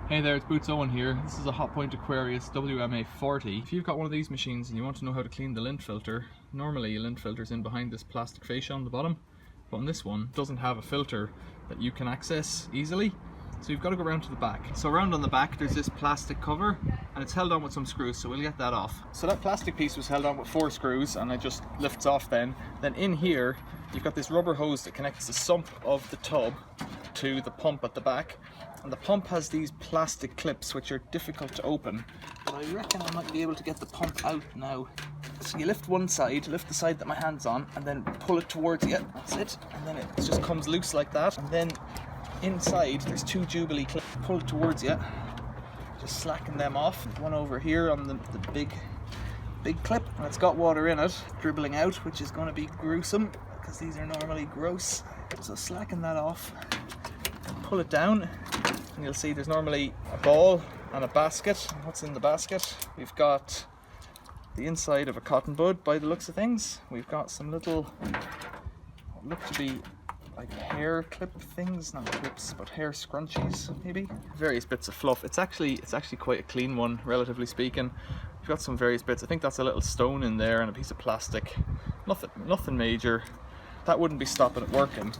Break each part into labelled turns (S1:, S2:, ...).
S1: Hey there, it's Boots Owen here. This is a Hotpoint Aquarious WMA40. If you've got one of these machines and you want to know how to clean the lint filter, normally a lint filter is in behind this plastic fascia on the bottom, but on this one it doesn't have a filter that you can access easily, so you've got to go around to the back. So around on the back there's this plastic cover and it's held on with some screws, so we'll get that off. So that plastic piece was held on with 4 screws and it just lifts off then. Then in here you've got this rubber hose that connects the sump of the tub to the pump at the back. And the pump has these plastic clips which are difficult to open, but I reckon I might be able to get the pump out now. So you lift one side, lift the side that my hand's on, and then pull it towards you. That's it. And then it just comes loose like that. And then inside there's 2 Jubilee clips. Pull it towards you. Just slacken them off. One over here on the big clip, and it's got water in it, dribbling out, which is going to be gruesome because these are normally gross. So slacken that off. Pull it down. And you'll see there's normally a ball and a basket. What's in the basket? We've got the inside of a cotton bud by the looks of things. We've got some little, what look to be like hair clip things, not clips, but hair scrunchies maybe. Various bits of fluff. It's actually quite a clean one, relatively speaking. We've got some various bits. I think that's a little stone in there and a piece of plastic. Nothing major. That wouldn't be stopping it working.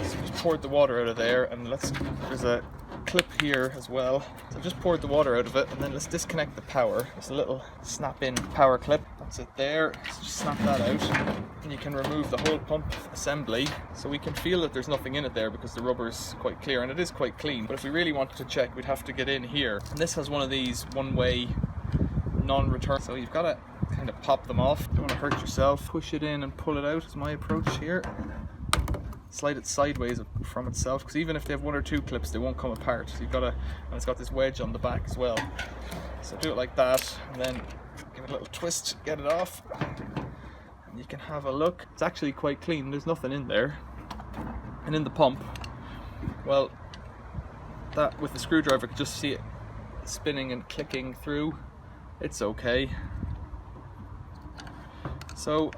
S1: So just poured the water out of there, and there's a clip here as well. So just poured the water out of it, and then let's disconnect the power. There's a little snap-in power clip. That's it there. So just snap that out, and you can remove the whole pump assembly. So we can feel that there's nothing in it there because the rubber's quite clear, and it is quite clean. But if we really wanted to check, we'd have to get in here. And this has one of these one-way non-return. So you've got to kind of pop them off. Don't want to hurt yourself. Push it in and pull it out is my approach here. Slide it sideways from itself, because even if they have 1 or 2 clips they won't come apart. So you've got to, and it's got this wedge on the back as well. So do it like that, and then give it a little twist, get it off, and you can have a look. It's actually quite clean. There's nothing in there. And in the pump, well, that with the screwdriver, I could just see it spinning and clicking through. It's okay. So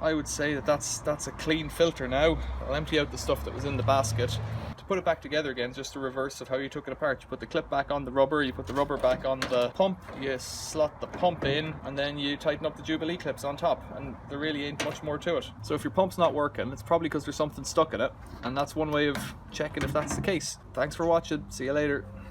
S1: I would say that that's a clean filter now. I'll empty out the stuff that was in the basket. To put it back together again, just the reverse of how you took it apart. You put the clip back on the rubber, you put the rubber back on the pump, you slot the pump in, and then you tighten up the Jubilee clips on top, and there really ain't much more to it. So if your pump's not working, it's probably because there's something stuck in it, and that's one way of checking if that's the case. Thanks for watching, see you later.